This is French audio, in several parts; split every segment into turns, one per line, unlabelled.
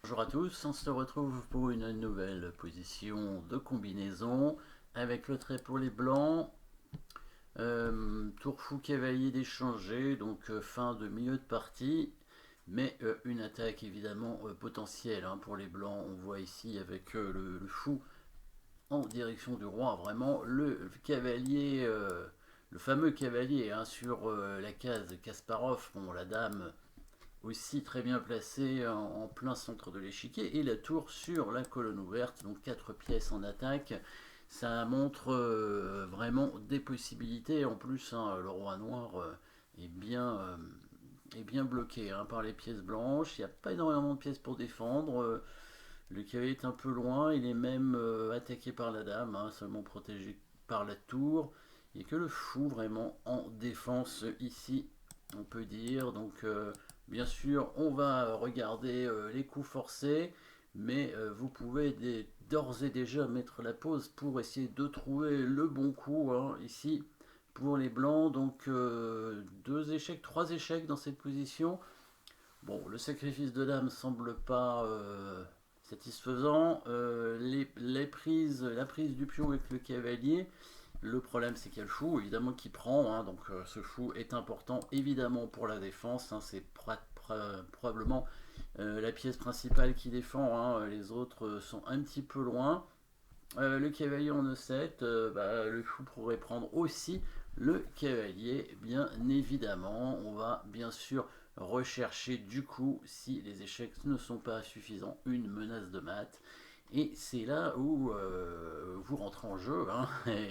Bonjour à tous, on se retrouve pour une nouvelle position de combinaison avec le trait pour les blancs, tour fou cavalier d'échanger, donc fin de milieu de partie, mais une attaque évidemment potentielle hein, pour les blancs. On voit ici avec le fou en direction du roi, vraiment le cavalier, le fameux cavalier hein, sur la case Kasparov, bon, la dame aussi très bien placée en plein centre de l'échiquier, et la tour sur la colonne ouverte, donc 4 pièces en attaque. Ça montre vraiment des possibilités. En plus, hein, le roi noir est bien bloqué hein, par les pièces blanches. Il n'y a pas énormément de pièces pour défendre. Le cavalier est un peu loin. Il est même attaqué par la dame, hein, seulement protégé par la tour. Il n'y a que le fou vraiment en défense ici, on peut dire. Donc, bien sûr, on va regarder les coups forcés, mais vous pouvez d'ores et déjà mettre la pause pour essayer de trouver le bon coup hein, ici pour les blancs. Donc, deux échecs, trois échecs dans cette position. Bon, le sacrifice de dame semble pas satisfaisant. La prise du pion avec le cavalier, le problème c'est qu'il y a le fou évidemment qui prend, hein, donc ce fou est important évidemment pour la défense, hein, c'est probablement la pièce principale qui défend, hein, les autres sont un petit peu loin. Le cavalier en E7, bah, le fou pourrait prendre aussi le cavalier, bien évidemment. On va bien sûr rechercher du coup, si les échecs ne sont pas suffisants, une menace de mat. Et c'est là où vous rentrez en jeu. Hein.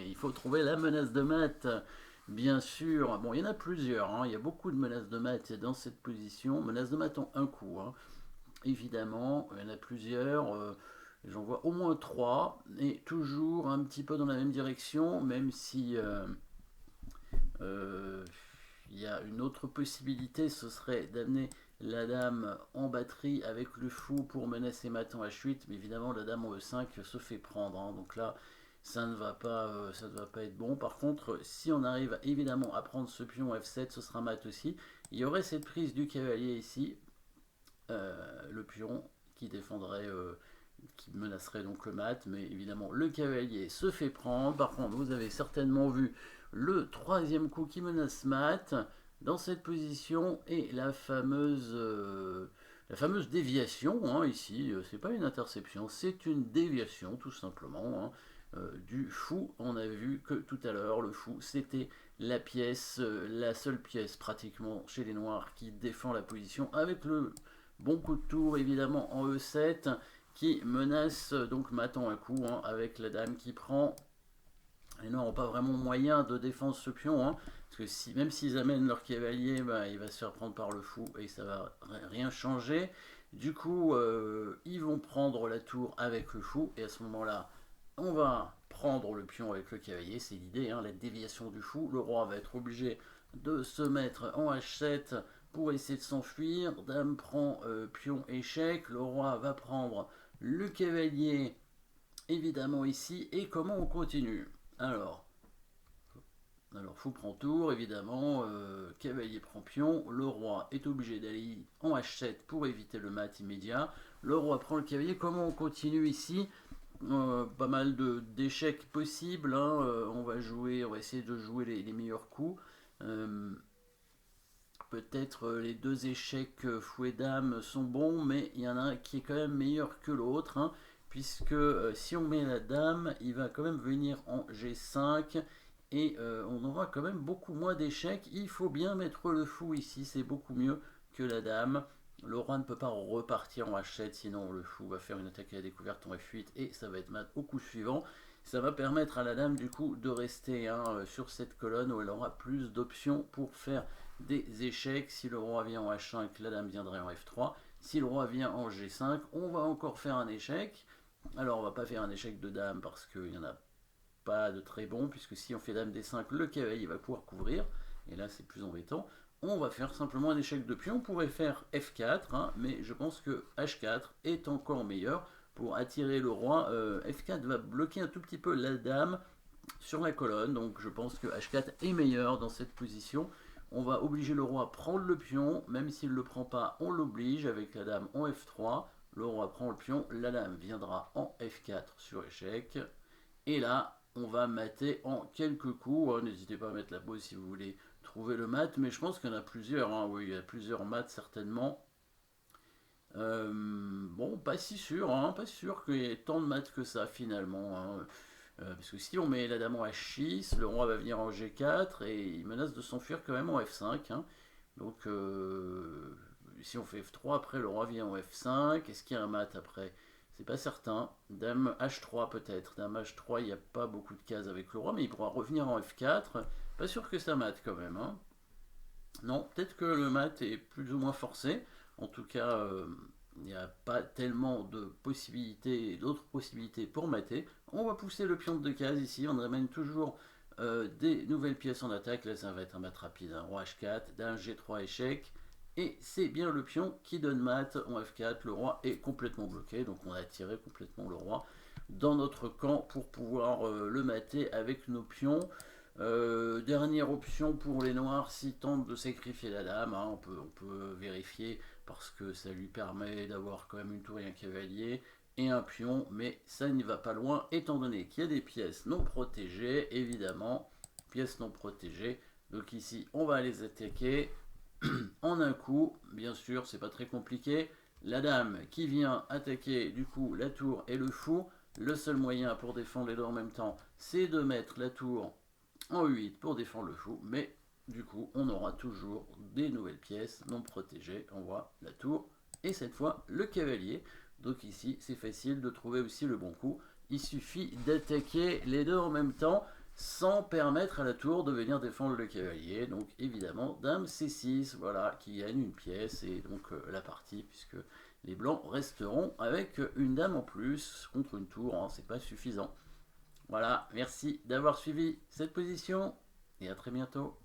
Il faut trouver la menace de mat. Bien sûr, bon, il y en a plusieurs. Hein. Il y a beaucoup de menaces de mat dans cette position. Menace de mat en un coup. Hein. Évidemment, il y en a plusieurs. J'en vois au moins trois, et toujours un petit peu dans la même direction, même si euh, il y a une autre possibilité, ce serait d'amener la dame en batterie avec le fou pour menacer mat en H8, mais évidemment la dame en E5 se fait prendre, hein, donc là ça ne va pas être bon. Par contre, si on arrive évidemment à prendre ce pion F7, ce sera mat aussi. Il y aurait cette prise du cavalier ici, le pion qui défendrait, qui menacerait donc le mat, mais évidemment le cavalier se fait prendre. Par contre, vous avez certainement vu le troisième coup qui menace mat dans cette position, et la fameuse déviation, hein, ici, c'est pas une interception, c'est une déviation tout simplement. Hein, du fou. On a vu que tout à l'heure, le fou, c'était la pièce, la seule pièce pratiquement chez les noirs qui défend la position, avec le bon coup de tour évidemment en E7 qui menace donc Maton un coup hein, avec la dame qui prend. Les noirs n'ont pas vraiment moyen de défendre ce pion, hein, parce que même s'ils amènent leur cavalier, bah, il va se faire prendre par le fou et ça va rien changer. Du coup, ils vont prendre la tour avec le fou, et à ce moment-là, on va prendre le pion avec le cavalier, c'est l'idée, hein, la déviation du fou. Le roi va être obligé de se mettre en H7 pour essayer de s'enfuir. Dame prend pion échec, le roi va prendre le cavalier évidemment ici, et comment on continue. Alors, alors, fou prend tour, évidemment, cavalier prend pion, le roi est obligé d'aller en H7 pour éviter le mat immédiat, le roi prend le cavalier, comment on continue ici? Pas mal d'échecs possibles, hein, on va essayer de jouer les meilleurs coups. Euh, Peut-être les deux échecs fou et dame sont bons, mais il y en a un qui est quand même meilleur que l'autre, hein, puisque si on met la dame, il va quand même venir en G5, et on aura quand même beaucoup moins d'échecs. Il faut bien mettre le fou ici, c'est beaucoup mieux que la dame. Le roi ne peut pas repartir en H7, sinon le fou va faire une attaque à la découverte en F8 et ça va être mat au coup suivant. Ça va permettre à la dame du coup de rester hein, sur cette colonne où elle aura plus d'options pour faire des échecs. Si le roi vient en H5, la dame viendrait en F3. Si le roi vient en G5, on va encore faire un échec. Alors on va pas faire un échec de dame parce qu'il n'y en a pas de très bon, puisque si on fait dame D5, le cavalier va pouvoir couvrir, et là c'est plus embêtant. On va faire simplement un échec de pion, on pourrait faire F4, hein, mais je pense que H4 est encore meilleur pour attirer le roi. F4 va bloquer un tout petit peu la dame sur la colonne, donc je pense que H4 est meilleur dans cette position. On va obliger le roi à prendre le pion, même s'il ne le prend pas, on l'oblige avec la dame en F3. le roi prend le pion, la dame viendra en F4 sur échec, et là, on va mater en quelques coups, hein. N'hésitez pas à mettre la pause si vous voulez trouver le mat, mais je pense qu'il y en a plusieurs, hein. Oui, il y a plusieurs maths certainement. Bon, pas si sûr, hein, pas sûr qu'il y ait tant de maths que ça finalement, hein. Parce que si on met la dame en H6, le roi va venir en G4 et il menace de s'enfuir quand même en F5, hein. Donc si on fait F3, après le roi vient en F5, est-ce qu'il y a un mat après? C'est pas certain. Dame H3 peut-être. Dame H3, il n'y a pas beaucoup de cases avec le roi, mais il pourra revenir en F4. Pas sûr que ça mate quand même, hein. Non, peut-être que le mat est plus ou moins forcé. En tout cas, il n'y a pas tellement de possibilités, d'autres possibilités pour mater. On va pousser le pion de 2 cases ici. On ramène toujours des nouvelles pièces en attaque. Là, ça va être un mat rapide. Un roi H4, dame G3 échec. Et c'est bien le pion qui donne mat en F4. Le roi est complètement bloqué. Donc on a tiré complètement le roi dans notre camp pour pouvoir le mater avec nos pions. Dernière option pour les noirs, s'ils tentent de sacrifier la dame, hein, on peut vérifier parce que ça lui permet d'avoir quand même une tour et un cavalier et un pion, mais ça n'y va pas loin étant donné qu'il y a des pièces non protégées, évidemment, pièces non protégées. Donc ici, on va les attaquer en un coup, bien sûr, c'est pas très compliqué. La dame qui vient attaquer du coup la tour et le fou, le seul moyen pour défendre les deux en même temps, c'est de mettre la tour en 8 pour défendre le fou, mais du coup, on aura toujours des nouvelles pièces non protégées. On voit la tour et cette fois le cavalier. Donc ici, c'est facile de trouver aussi le bon coup. Il suffit d'attaquer les deux en même temps sans permettre à la tour de venir défendre le cavalier. Donc évidemment, dame C6, voilà, qui gagne une pièce et donc la partie, puisque les blancs resteront avec une dame en plus contre une tour, hein, c'est pas suffisant. Voilà, merci d'avoir suivi cette position et à très bientôt.